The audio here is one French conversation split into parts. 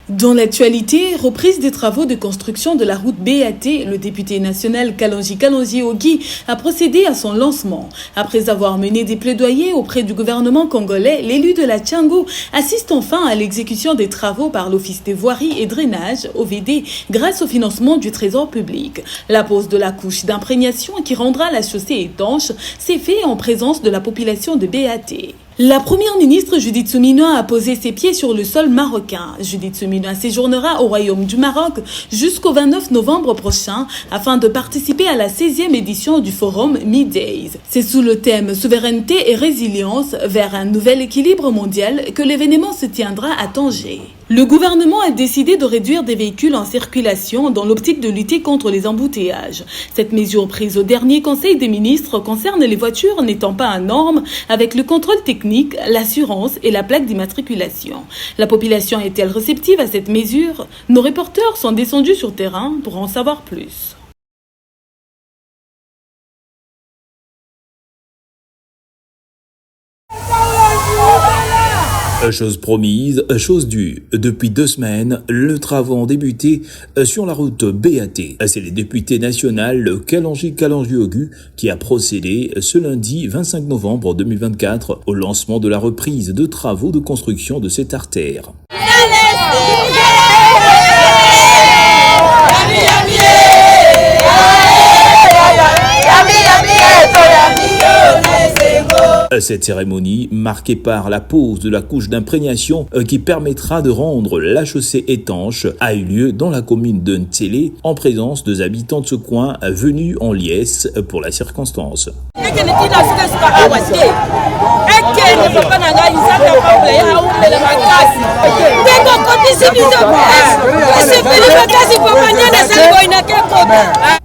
Dans l'actualité, reprise des travaux de construction de la route BAT, le député national Kalonji Ogi a procédé à son lancement. Après avoir mené des plaidoyers auprès du gouvernement congolais, l'élu de la Tchangou assiste enfin à l'exécution des travaux par l'Office des voiries et drainages, OVD, grâce au financement du Trésor public. La pose de la couche d'imprégnation qui rendra la chaussée étanche s'est fait en présence de la population de BAT. La première ministre Judith Suminwa a posé ses pieds sur le sol marocain. Judith Suminwa séjournera au Royaume du Maroc jusqu'au 29 novembre prochain afin de participer à la 16e édition du forum Mid-Days. C'est sous le thème Souveraineté et résilience vers un nouvel équilibre mondial que l'événement se tiendra à Tanger. Le gouvernement a décidé de réduire des véhicules en circulation dans l'optique de lutter contre les embouteillages. Cette mesure prise au dernier Conseil des ministres concerne les voitures n'étant pas en norme avec le contrôle technique, l'assurance et la plaque d'immatriculation. La population est-elle réceptive à cette mesure? Nos reporters sont descendus sur terrain pour en savoir plus. Chose promise, chose due. Depuis 2 semaines, les travaux ont débuté sur la route BAT. C'est le député national Kalonji Ogi qui a procédé ce lundi 25 novembre 2024 au lancement de la reprise de travaux de construction de cette artère. Cette cérémonie, marquée par la pose de la couche d'imprégnation qui permettra de rendre la chaussée étanche, a eu lieu dans la commune de Ntsélé en présence des habitants de ce coin venus en liesse pour la circonstance.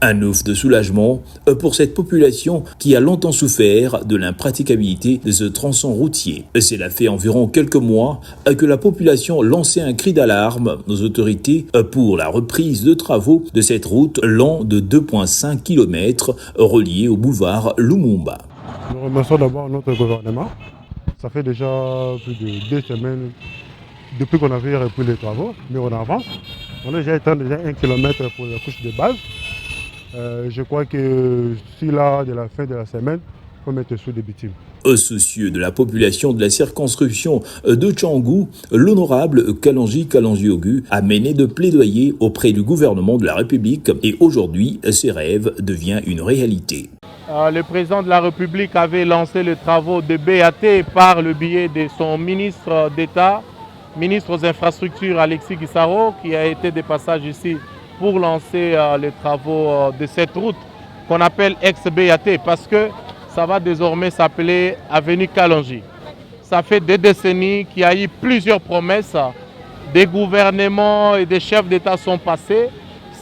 Un ouf de soulagement pour cette population qui a longtemps souffert de l'impraticabilité de ce tronçon routier. Cela fait environ quelques mois que la population lançait un cri d'alarme aux autorités pour la reprise de travaux de cette route long de 2,5 km reliée au boulevard Lumumba. Nous remercions d'abord notre gouvernement. Ça fait déjà plus de 2 semaines depuis qu'on avait repris les travaux, mais on avance. On a déjà éteint 1 km pour la couche de base. Je crois que si là, de la fin de la semaine, on va mettre sous des bitumes. Soucieux de la population de la circonscription de Tchangou, l'honorable Kalonji Ogi a mené de plaidoyer auprès du gouvernement de la République et aujourd'hui, ses rêves deviennent une réalité. Le président de la République avait lancé les travaux de BAT par le biais de son ministre d'État, ministre aux infrastructures Alexis Guissaro, qui a été de passage ici pour lancer les travaux de cette route qu'on appelle ex-BAT parce que ça va désormais s'appeler Avenue Kalonji. Ça fait des décennies qu'il y a eu plusieurs promesses. Des gouvernements et des chefs d'État sont passés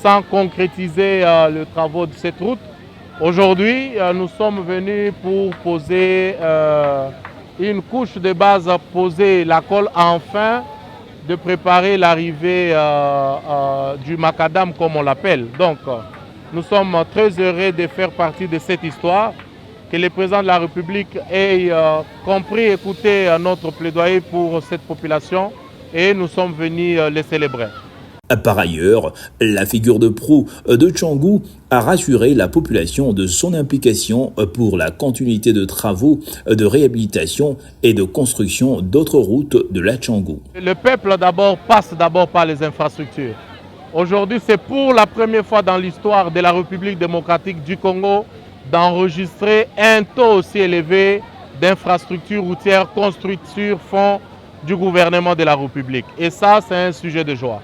sans concrétiser les travaux de cette route. Aujourd'hui, nous sommes venus pour poser une couche de base, poser la colle enfin, de préparer l'arrivée du macadam comme on l'appelle. Donc, nous sommes très heureux de faire partie de cette histoire, que le président de la République ait compris, écouté notre plaidoyer pour cette population et nous sommes venus les célébrer. Par ailleurs, la figure de proue de Tchangou a rassuré la population de son implication pour la continuité de travaux de réhabilitation et de construction d'autres routes de la Tchangou. Le peuple passe d'abord par les infrastructures. Aujourd'hui, c'est pour la première fois dans l'histoire de la République démocratique du Congo d'enregistrer un taux aussi élevé d'infrastructures routières construites sur fond du gouvernement de la République. Et ça, c'est un sujet de joie.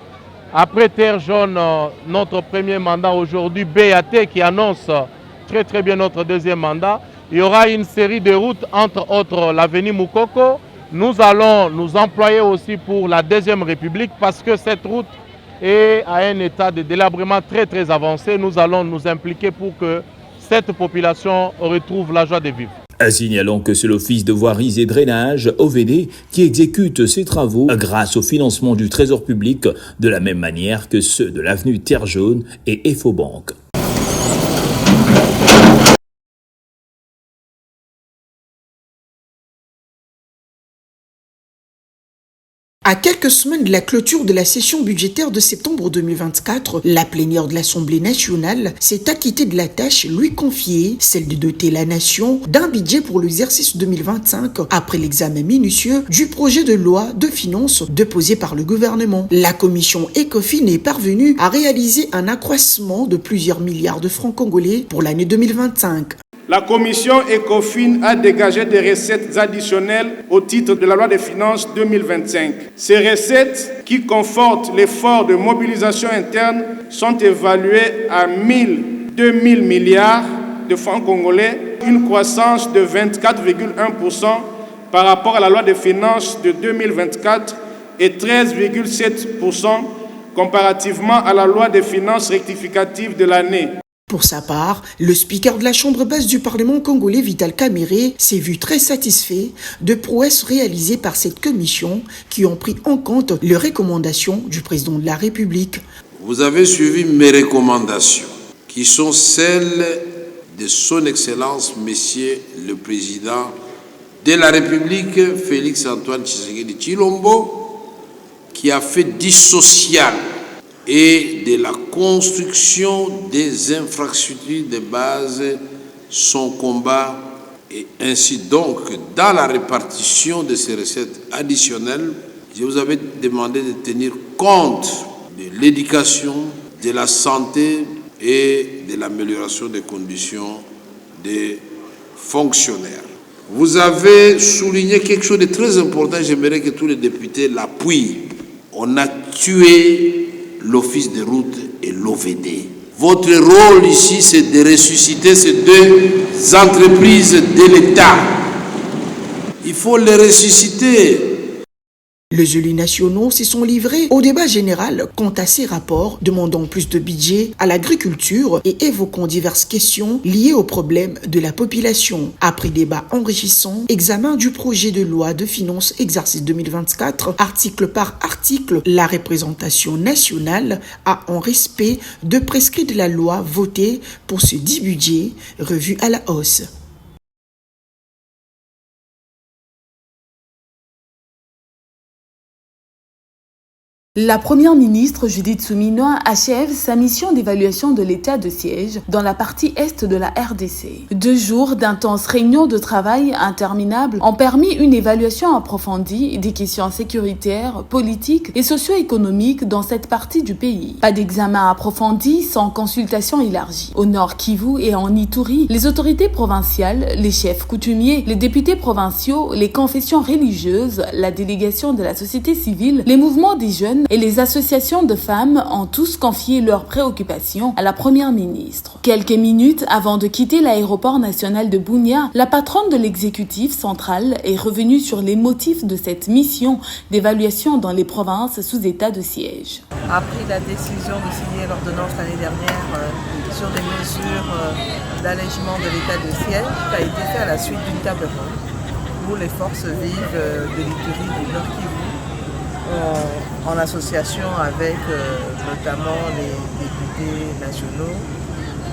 Après Terre Jaune, notre premier mandat aujourd'hui, BAT qui annonce très bien notre deuxième mandat, il y aura une série de routes, entre autres l'avenue Moukoko. Nous allons nous employer aussi pour la Deuxième République parce que cette route est à un état de délabrement très avancé. Nous allons nous impliquer pour que cette population retrouve la joie de vivre. Signalons que c'est l'Office de voiries et drainage, OVD, qui exécute ces travaux grâce au financement du Trésor public de la même manière que ceux de l'avenue Terre Jaune et Efobank. À quelques semaines de la clôture de la session budgétaire de septembre 2024, la plénière de l'Assemblée nationale s'est acquittée de la tâche lui confiée, celle de doter la nation d'un budget pour l'exercice 2025 après l'examen minutieux du projet de loi de finances déposé par le gouvernement. La commission ECOFIN est parvenue à réaliser un accroissement de plusieurs milliards de francs congolais pour l'année 2025. La commission ECOFIN a dégagé des recettes additionnelles au titre de la loi des finances 2025. Ces recettes, qui confortent l'effort de mobilisation interne, sont évaluées à 2000 milliards de francs congolais, une croissance de 24,1% par rapport à la loi des finances de 2024 et 13,7% comparativement à la loi des finances rectificatives de l'année. Pour sa part, le speaker de la Chambre basse du Parlement congolais, Vital Kamerhe, s'est vu très satisfait de prouesses réalisées par cette commission qui ont pris en compte les recommandations du président de la République. Vous avez suivi mes recommandations, qui sont celles de son Excellence, Monsieur le Président de la République, Félix-Antoine Tshisekedi Tshilombo, qui a fait dissociable et de la construction des infrastructures de base son combat, et ainsi donc dans la répartition de ces recettes additionnelles, je vous avais demandé de tenir compte de l'éducation, de la santé et de l'amélioration des conditions des fonctionnaires. Vous avez souligné quelque chose de très important, j'aimerais que tous les députés l'appuient. On a tué l'Office de route et l'OVD. Votre rôle ici, c'est de ressusciter ces deux entreprises de l'État. Il faut les ressusciter. Les élus nationaux s'y sont livrés au débat général quant à ces rapports, demandant plus de budget à l'agriculture et évoquant diverses questions liées aux problèmes de la population. Après débat enrichissant, examen du projet de loi de finances exercice 2024, article par article, la représentation nationale a, en respect de prescrits de la loi, voté pour ce dit budget revu à la hausse. La première ministre Judith Suminwa achève sa mission d'évaluation de l'état de siège dans la partie est de la RDC. 2 jours d'intenses réunions de travail interminables ont permis une évaluation approfondie des questions sécuritaires, politiques et socio-économiques dans cette partie du pays. Pas d'examen approfondi sans consultation élargie. Au Nord Kivu et en Ituri, les autorités provinciales, les chefs coutumiers, les députés provinciaux, les confessions religieuses, la délégation de la société civile, les mouvements des jeunes et les associations de femmes ont tous confié leurs préoccupations à la première ministre. Quelques minutes avant de quitter l'aéroport national de Bunia, la patronne de l'exécutif central est revenue sur les motifs de cette mission d'évaluation dans les provinces sous état de siège. A pris la décision de signer l'ordonnance l'année dernière sur des mesures d'allègement de l'état de siège qui a été fait à la suite d'une table ronde où les forces vives de l'Ituri du Nord Kivu, en association avec notamment les députés nationaux,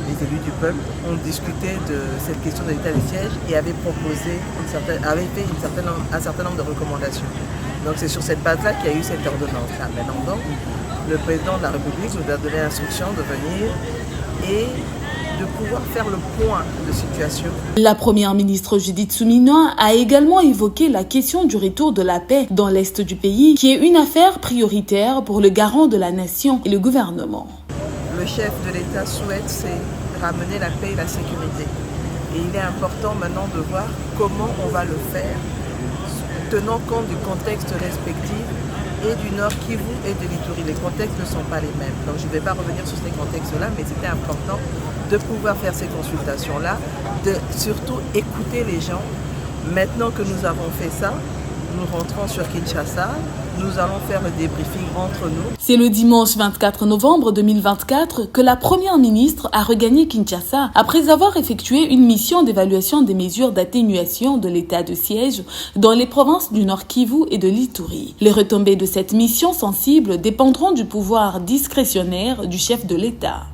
les élus du peuple, ont discuté de cette question de l'état de siège et avaient proposé un certain nombre de recommandations. Donc c'est sur cette base-là qu'il y a eu cette ordonnance-là. Maintenant donc, le président de la République nous a donné l'instruction de venir et de pouvoir faire le point de situation. La première ministre Judith Suminwa a également évoqué la question du retour de la paix dans l'est du pays, qui est une affaire prioritaire pour le garant de la nation et le gouvernement. Le chef de l'État souhaite ramener la paix et la sécurité. Et il est important maintenant de voir comment on va le faire, tenant compte du contexte respectif et du Nord Kivu et de l'Ituri. Les contextes ne sont pas les mêmes. Donc je ne vais pas revenir sur ces contextes-là, mais c'était important de pouvoir faire ces consultations-là, de surtout écouter les gens. Maintenant que nous avons fait ça, nous rentrons sur Kinshasa, nous allons faire le débriefing entre nous. C'est le dimanche 24 novembre 2024 que la première ministre a regagné Kinshasa après avoir effectué une mission d'évaluation des mesures d'atténuation de l'état de siège dans les provinces du Nord Kivu et de l'Ituri. Les retombées de cette mission sensible dépendront du pouvoir discrétionnaire du chef de l'État.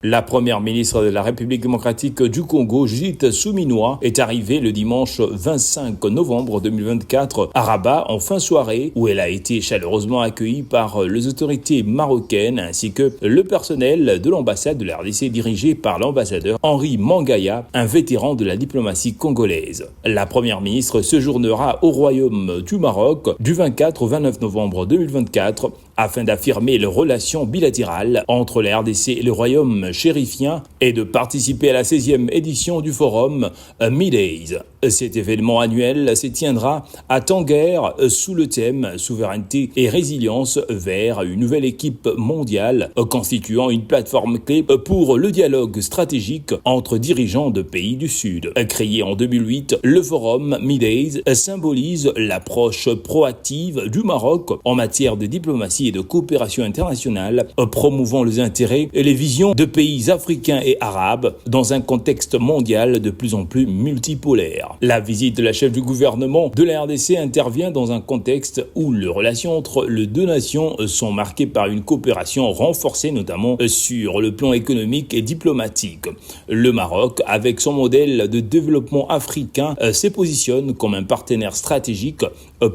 La première ministre de la République démocratique du Congo, Judith Suminwa, est arrivée le dimanche 25 novembre 2024 à Rabat en fin soirée, où elle a été chaleureusement accueillie par les autorités marocaines ainsi que le personnel de l'ambassade de la RDC dirigé par l'ambassadeur Henri Mangaya, un vétéran de la diplomatie congolaise. La première ministre séjournera au Royaume du Maroc du 24 au 29 novembre 2024 afin d'affirmer les relations bilatérales entre la RDC et le Royaume chérifien et de participer à la 16e édition du forum Midays. Cet événement annuel se tiendra à Tanger sous le thème Souveraineté et résilience vers une nouvelle équipe mondiale constituant une plateforme clé pour le dialogue stratégique entre dirigeants de pays du Sud. Créé en 2008, le forum Midays symbolise l'approche proactive du Maroc en matière de diplomatie et de coopération internationale, promouvant les intérêts et les visions de pays africains et arabes dans un contexte mondial de plus en plus multipolaire. La visite de la chef du gouvernement de la RDC intervient dans un contexte où les relations entre les deux nations sont marquées par une coopération renforcée, notamment sur le plan économique et diplomatique. Le Maroc, avec son modèle de développement africain, se positionne comme un partenaire stratégique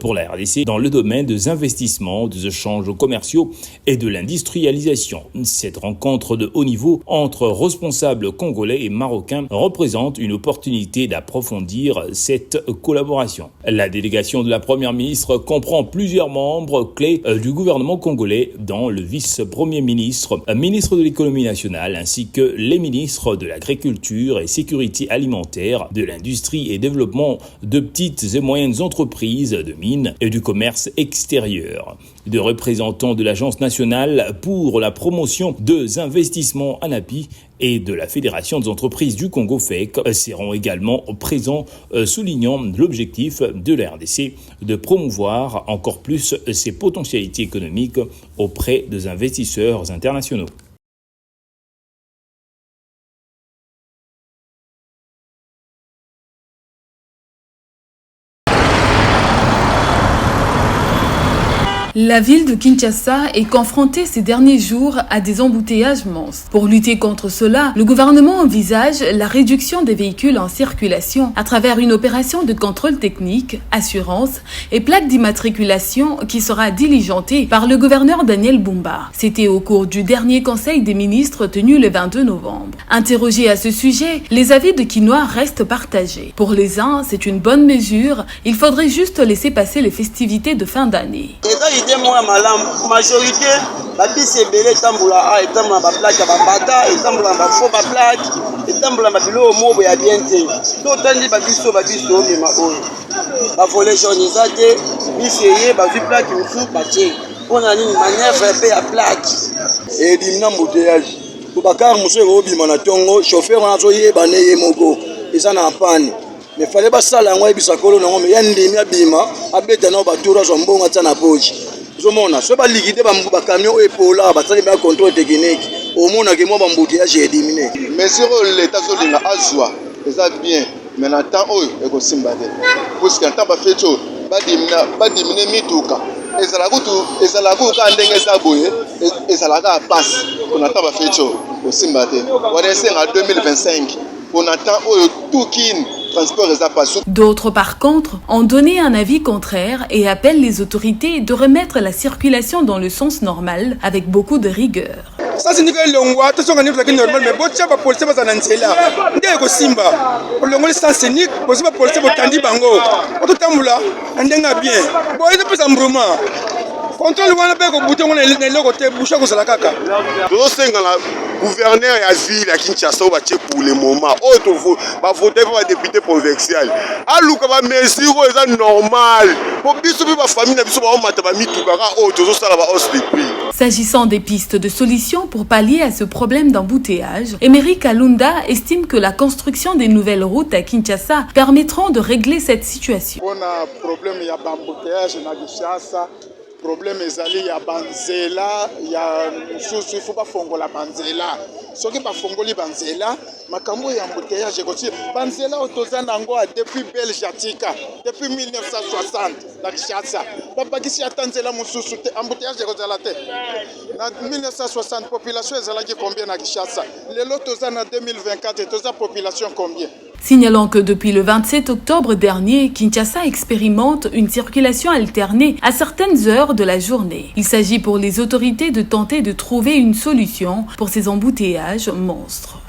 pour la RDC dans le domaine des investissements, des échanges commerciaux et de l'industrialisation. Cette rencontre de haut niveau entre responsables congolais et marocains représente une opportunité d'approfondir cette collaboration. La délégation de la première ministre comprend plusieurs membres clés du gouvernement congolais, dont le vice-premier ministre, ministre de l'économie nationale, ainsi que les ministres de l'agriculture et sécurité alimentaire, de l'industrie et développement de petites et moyennes entreprises, de mines et du commerce extérieur. De représentants de l'Agence nationale pour la promotion des investissements ANAPI et de la Fédération des entreprises du Congo FEC seront également présents, soulignant l'objectif de la RDC de promouvoir encore plus ses potentialités économiques auprès des investisseurs internationaux. La ville de Kinshasa est confrontée ces derniers jours à des embouteillages monstres. Pour lutter contre cela, le gouvernement envisage la réduction des véhicules en circulation à travers une opération de contrôle technique, assurance et plaque d'immatriculation qui sera diligentée par le gouverneur Daniel Bumba. C'était au cours du dernier conseil des ministres tenu le 22 novembre. Interrogé à ce sujet, les avis de Kinois restent partagés. Pour les uns, c'est une bonne mesure, il faudrait juste laisser passer les festivités de fin d'année. Majorité babisi ebele etambola etambola baplaque ya babata etambola bafo baplaque etambola babilo mobo ya bien te totandi babiso mema oyo bavole jaune eza te biso eye bazwi plaque mosusu batie mpona nini manevre mpe ya plaque edimina mboteyage bobakar mosusu ekobima na ntongo chauffeur wana azoyeba ne ye moko eza na pane me fale basala yango ayebisa kolo nango me ya ndimi abima abeta nao batoro azwa mbongo atia na poche ozomona so balikide bacamion oyo epola basali ba contrôle technique omonake mwa bambouteillage edimine mesure oyo leta azolinga azwa eza bien mais na temps oyo ekosimba te puisque ntan bafeti oyo badimine mituka ezalaka kuka ndenge eza boye ezalaka pasi mpona ntan bafeti oyo kosimba te wana esenga 2025 mpona temps oyo tukini. D'autres, par contre, ont donné un avis contraire et appellent les autorités de remettre la circulation dans le sens normal avec beaucoup de rigueur. Ça signifie que l'ongwa, attention à notre normal, mais bon, pas police, pas en là. Ndé ko simba. Pour l'ongwa le sens scénique, possible police pour tandi bango. Auto tamboula, ndenga bien. Bon, il peut s'embruma. Contrôle wana pe ko bouton on est le côté boucha ko sala kaka. Tout senga la gouverneur ya ville ya Kinshasa ba che pour le moment. Auto ba voter pour député provincial. Aluka ba mesure eza normal. Pour biso ba famille na biso ba mata ba mituka ka auto zo sala ba hausse de prix. S'agissant des pistes de solutions pour pallier à ce problème d'embouteillage, Emery Kalunda estime que la construction des nouvelles routes à Kinshasa permettront de régler cette situation. On a problème ya d'embouteillage na Kinshasa. problème ezali ya banzela ya mususu il faut bafongola banzela soki bafongoli banzela makambo ya embouteillage ekoti banzela otoza nango depuis Belge atika depuis 1960 na Kinshasa babakisi ata nzela mususu te embouteillage ekozala te na 1960 population ezalaki combien na Kinshasa lelo toza na 2024 toza population combien? Signalant que depuis le 27 octobre dernier, Kinshasa expérimente une circulation alternée à certaines heures de la journée. Il s'agit pour les autorités de tenter de trouver une solution pour ces embouteillages monstres.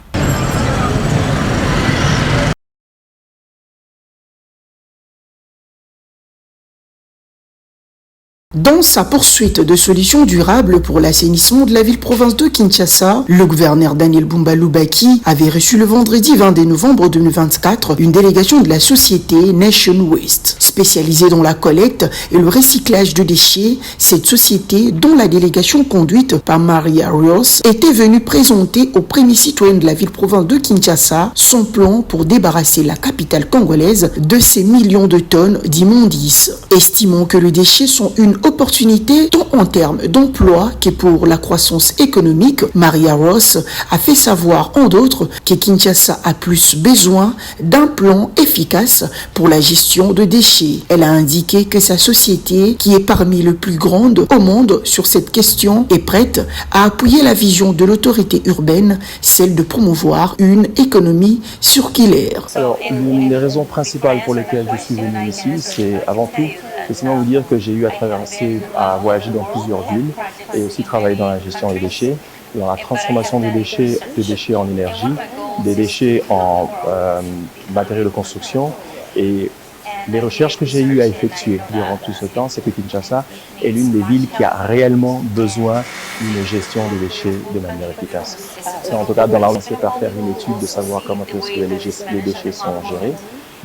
Dans sa poursuite de solutions durables pour l'assainissement de la ville-province de Kinshasa, le gouverneur Daniel Bumba Lubaki avait reçu le vendredi 22 novembre 2024 une délégation de la société Nation Waste. Spécialisée dans la collecte et le recyclage de déchets, cette société, dont la délégation conduite par Maria Ross, était venue présenter aux premiers citoyens de la ville-province de Kinshasa son plan pour débarrasser la capitale congolaise de ces millions de tonnes d'immondices. Estimant que les déchets sont une opportunité tant en termes d'emploi que pour la croissance économique, Maria Ross a fait savoir en d'autres que Kinshasa a plus besoin d'un plan efficace pour la gestion de déchets. Elle a indiqué que sa société, qui est parmi les plus grandes au monde sur cette question, est prête à appuyer la vision de l'autorité urbaine, celle de promouvoir une économie circulaire. Alors, l'une des raisons principales pour lesquelles je suis venu ici, c'est avant tout simplement vous dire que j'ai eu à voyager dans plusieurs villes et aussi travailler dans la gestion des déchets, dans la transformation des déchets en énergie, des déchets en matériaux de construction. Et les recherches que j'ai eu à effectuer durant tout ce temps, c'est que Kinshasa est l'une des villes qui a réellement besoin d'une gestion des déchets de manière efficace. C'est en tout cas dans la lancée par faire une étude de savoir comment est-ce que les déchets sont gérés.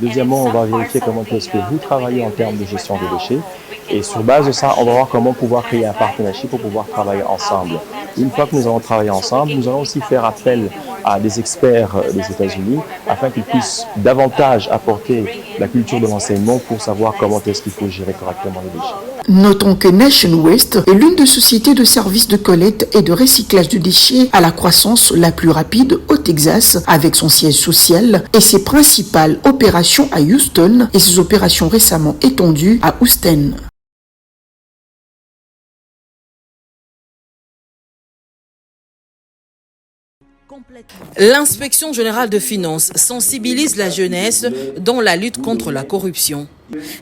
Deuxièmement, on va vérifier comment est-ce que vous travaillez en termes de gestion des déchets. Et sur base de ça, on va voir comment pouvoir créer un partenariat pour pouvoir travailler ensemble. Une fois que nous allons travailler ensemble, nous allons aussi faire appel à des experts des États-Unis afin qu'ils puissent davantage apporter la culture de l'enseignement pour savoir comment est-ce qu'il faut gérer correctement les déchets. Notons que Nation Waste est l'une des sociétés de services de collecte et de recyclage de déchets à la croissance la plus rapide au Texas, avec son siège social et ses principales opérations à Houston et ses opérations récemment étendues à Houston. L'inspection générale de finances sensibilise la jeunesse dans la lutte contre la corruption.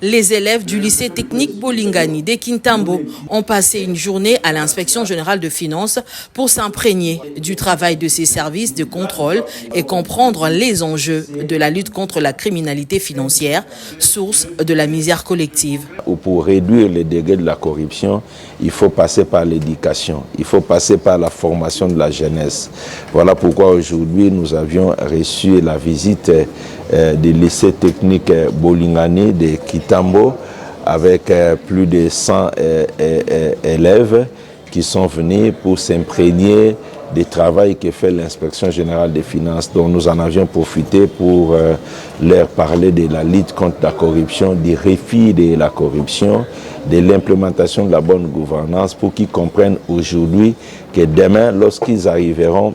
Les élèves du lycée technique Bolingani de Kintambo ont passé une journée à l'inspection générale de finances pour s'imprégner du travail de ces services de contrôle et comprendre les enjeux de la lutte contre la criminalité financière, source de la misère collective. Pour réduire les dégâts de la corruption, il faut passer par l'éducation, il faut passer par la formation de la jeunesse. Voilà pourquoi aujourd'hui nous avions reçu la visite du lycée technique Bolingani de Kintambo avec plus de 100 élèves qui sont venus pour s'imprégner du travail que fait l'inspection générale des finances, dont nous en avions profité pour leur parler de la lutte contre la corruption, du défi de la corruption, de l'implémentation de la bonne gouvernance, pour qu'ils comprennent aujourd'hui que demain, lorsqu'ils arriveront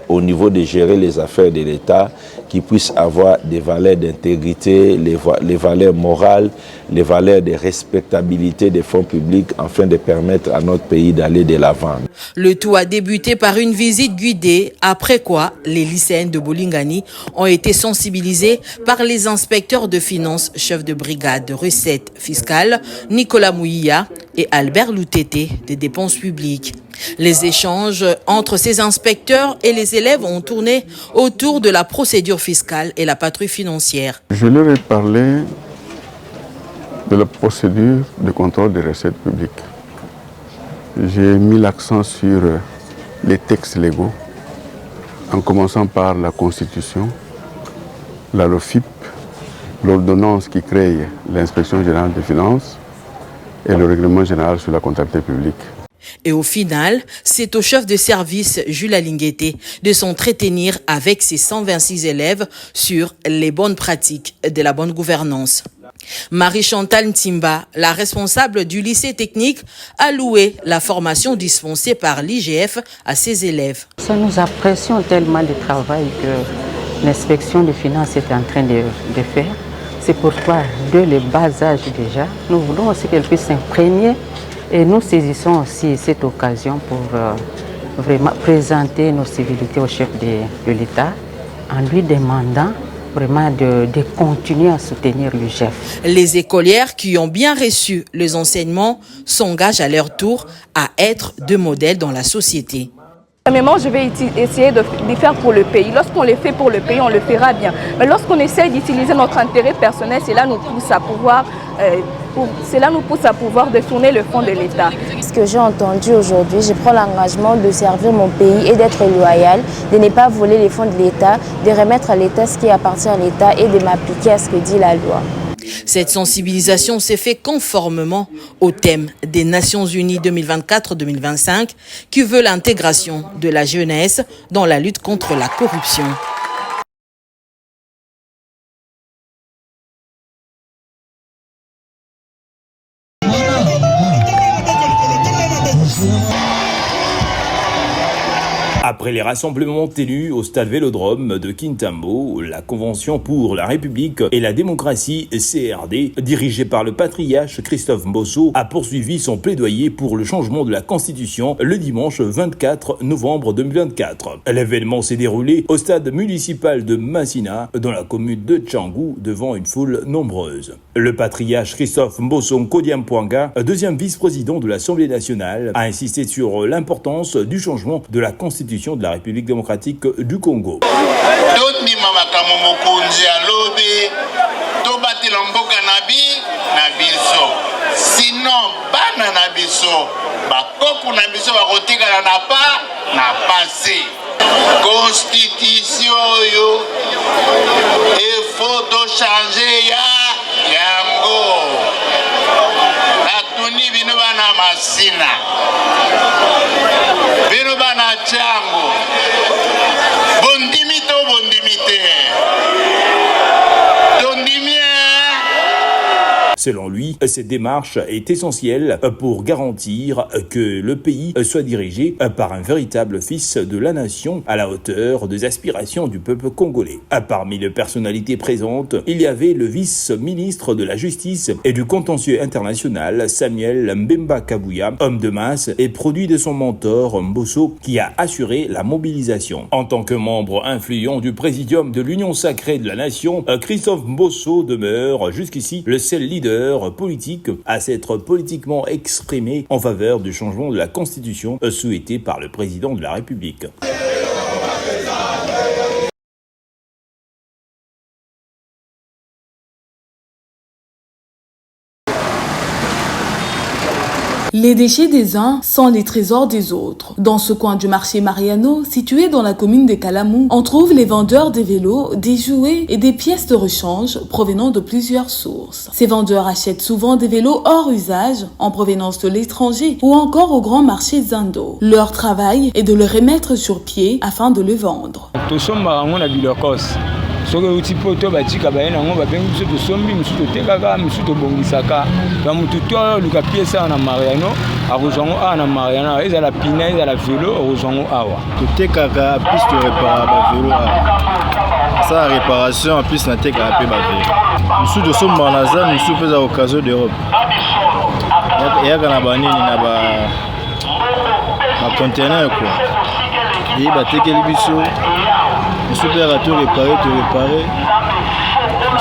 au niveau de gérer les affaires de l'État, qui puissent avoir des valeurs d'intégrité, les valeurs morales, les valeurs de respectabilité des fonds publics, afin de permettre à notre pays d'aller de l'avant. Le tout a débuté par une visite guidée, après quoi les lycéens de Bolingani ont été sensibilisés par les inspecteurs de finances, chefs de brigade de recettes fiscales, Nicolas Mouya et Albert Loutete des dépenses publiques. Les échanges entre ces inspecteurs et les élèves ont tourné autour de la procédure fiscale et la patrouille financière. Je leur ai parlé de la procédure de contrôle des recettes publiques. J'ai mis l'accent sur les textes légaux, en commençant par la Constitution, la LOFIP, l'ordonnance qui crée l'inspection générale des finances et le règlement général sur la comptabilité publique. Et au final, c'est au chef de service, Jules Alinguete, de s'entretenir avec ses 126 élèves sur les bonnes pratiques de la bonne gouvernance. Marie-Chantal Ntimba, la responsable du lycée technique, a loué la formation dispensée par l'IGF à ses élèves. Ça nous apprécions tellement le travail que l'inspection des finances est en train de faire. C'est pourquoi, dès le bas âge déjà, nous voulons aussi qu'elle puisse s'imprégner et nous saisissons aussi cette occasion pour vraiment présenter nos civilités au chef de l'État en lui demandant vraiment de continuer à soutenir le chef. Les écolières qui ont bien reçu les enseignements s'engagent à leur tour à être de modèles dans la société. Premièrement, je vais essayer de les faire pour le pays. Lorsqu'on les fait pour le pays, on le fera bien. Mais lorsqu'on essaie d'utiliser notre intérêt personnel, cela nous pousse à pouvoir détourner le fonds de l'État. Ce que j'ai entendu aujourd'hui, je prends l'engagement de servir mon pays et d'être loyal, de ne pas voler les fonds de l'État, de remettre à l'État ce qui appartient à l'État et de m'appliquer à ce que dit la loi. Cette sensibilisation s'est faite conformément au thème des Nations Unies 2024-2025 qui veut l'intégration de la jeunesse dans la lutte contre la corruption. Après les rassemblements tenus au stade Vélodrome de Kintambo, la Convention pour la République et la démocratie CRD, dirigée par le patriarche Christophe Mbosso, a poursuivi son plaidoyer pour le changement de la Constitution le dimanche 24 novembre 2024. L'événement s'est déroulé au stade municipal de Massina, dans la commune de Tchangou, devant une foule nombreuse. Le patriarche Christophe Mbosso Nkodiampouanga, deuxième vice-président de l'Assemblée nationale, a insisté sur l'importance du changement de la Constitution de la République démocratique du Congo. Sinon, bana na biso, bakoku na biso bakotikala na pa na passé. Constitution yo, il faut de changer yango. Natuni bino bana masina, bino bana chango. Bondimito bondimite. Selon lui, cette démarche est essentielle pour garantir que le pays soit dirigé par un véritable fils de la nation à la hauteur des aspirations du peuple congolais. Parmi les personnalités présentes, il y avait le vice-ministre de la Justice et du Contentieux international, Samuel Mbemba Kabuya, homme de masse et produit de son mentor Mbosso, qui a assuré la mobilisation. En tant que membre influent du Présidium de l'Union sacrée de la Nation, Christophe Mbosso demeure jusqu'ici le seul leader politique à s'être politiquement exprimé en faveur du changement de la Constitution souhaité par le président de la République. Les déchets des uns sont les trésors des autres. Dans ce coin du marché Mariano, situé dans la commune de Kalamou, on trouve les vendeurs des vélos, des jouets et des pièces de rechange provenant de plusieurs sources. Ces vendeurs achètent souvent des vélos hors usage, en provenance de l'étranger ou encore au grand marché Zando. Leur travail est de le remettre sur pied afin de le vendre. soki uti poto batika bayena ngo babengi biso tosombi musu totekaka musu tobongisaka bamutu to luka piesa na Mariano akozango na Mariano ezala pina ezala vélo akozango awa totekaka plus to réparer ba vélo ça réparation en plus na tekaka pe ba vélo musu tosomba na za musu peza occasion d'Europe yaka na banini na ba conteneur quoi et batekeli biso super à tout réparer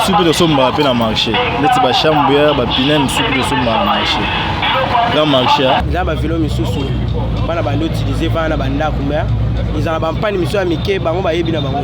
super de somme à peine à marché les ba chambre ba pinen super de somme à marché grand marché là ba vélo misusu bana ba utiliser bana banda kumba ils ont ba mpani miso ya mike bango ba yebi na bango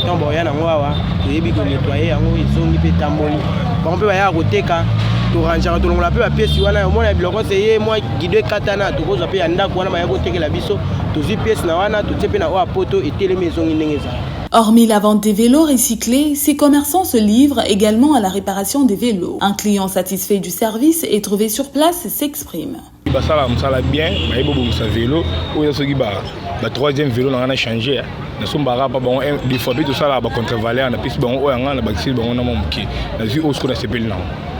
tant bo ya na ngwa yebi ko nettoyer yango izongi pe tamboli bango pe ba ya koteka to ranjara to longola pe ba pièce wana mona biloko seye moi guider katana to koza pe ya ndako wana ba ya kotekela biso to zi pièce na wana to tsepe na o apoto etele maison ndengeza. Hormis la vente des vélos recyclés, ces commerçants se livrent également à la réparation des vélos. Un client satisfait du service et trouvé sur place s'exprime. basala musala bien ba yebo sa vélo ou soki ba troisième vélo on a changé na sombara ba bon des fois tout ça là ba contrevaler na piste bon oyanga na ba kisi bon na momuki na zi osko na sepel na.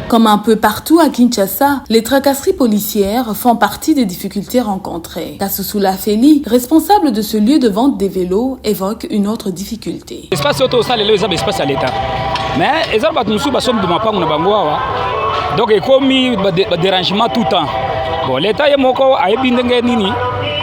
Comme un peu partout à Kinshasa, les tracasseries policières font partie des difficultés rencontrées. Kassoussoula Feli, responsable de ce lieu de vente des vélos, évoque une autre difficulté. L'espace auto ça les espace à l'état. Mais les arbres nous sont de ma part na bangoa. Donc il commis dérangement tout le temps. Bon l'état est moko a ebindenge nini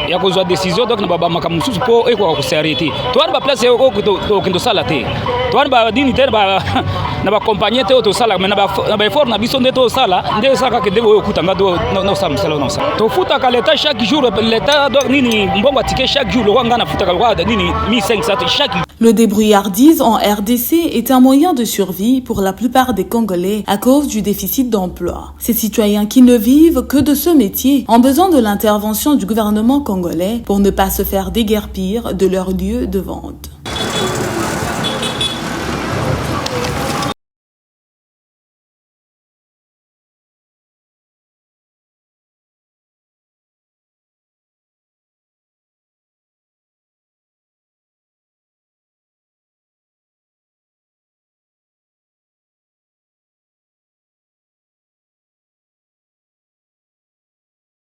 ya kozwa décision donc na baba makamusu po eko ko s'arrêter. Toi na place eko to kindo sala te. Toi na dini te na ba compagnie te to sala mais na ba effort na biso ndeto sala nde saka ke debo kutanga do no sam sala no sa. To futa ka l'état chaque jour l'état donc nini mbongo ticket chaque jour le wanga na futa ka nini 1500 chaque. Le débrouillardise en RDC est un moyen de survie pour la plupart des Congolais à cause du déficit d'emploi. Ces citoyens qui ne vivent que de ce métier ont besoin de l'intervention du gouvernement congolais pour ne pas se faire déguerpir de leur lieu de vente.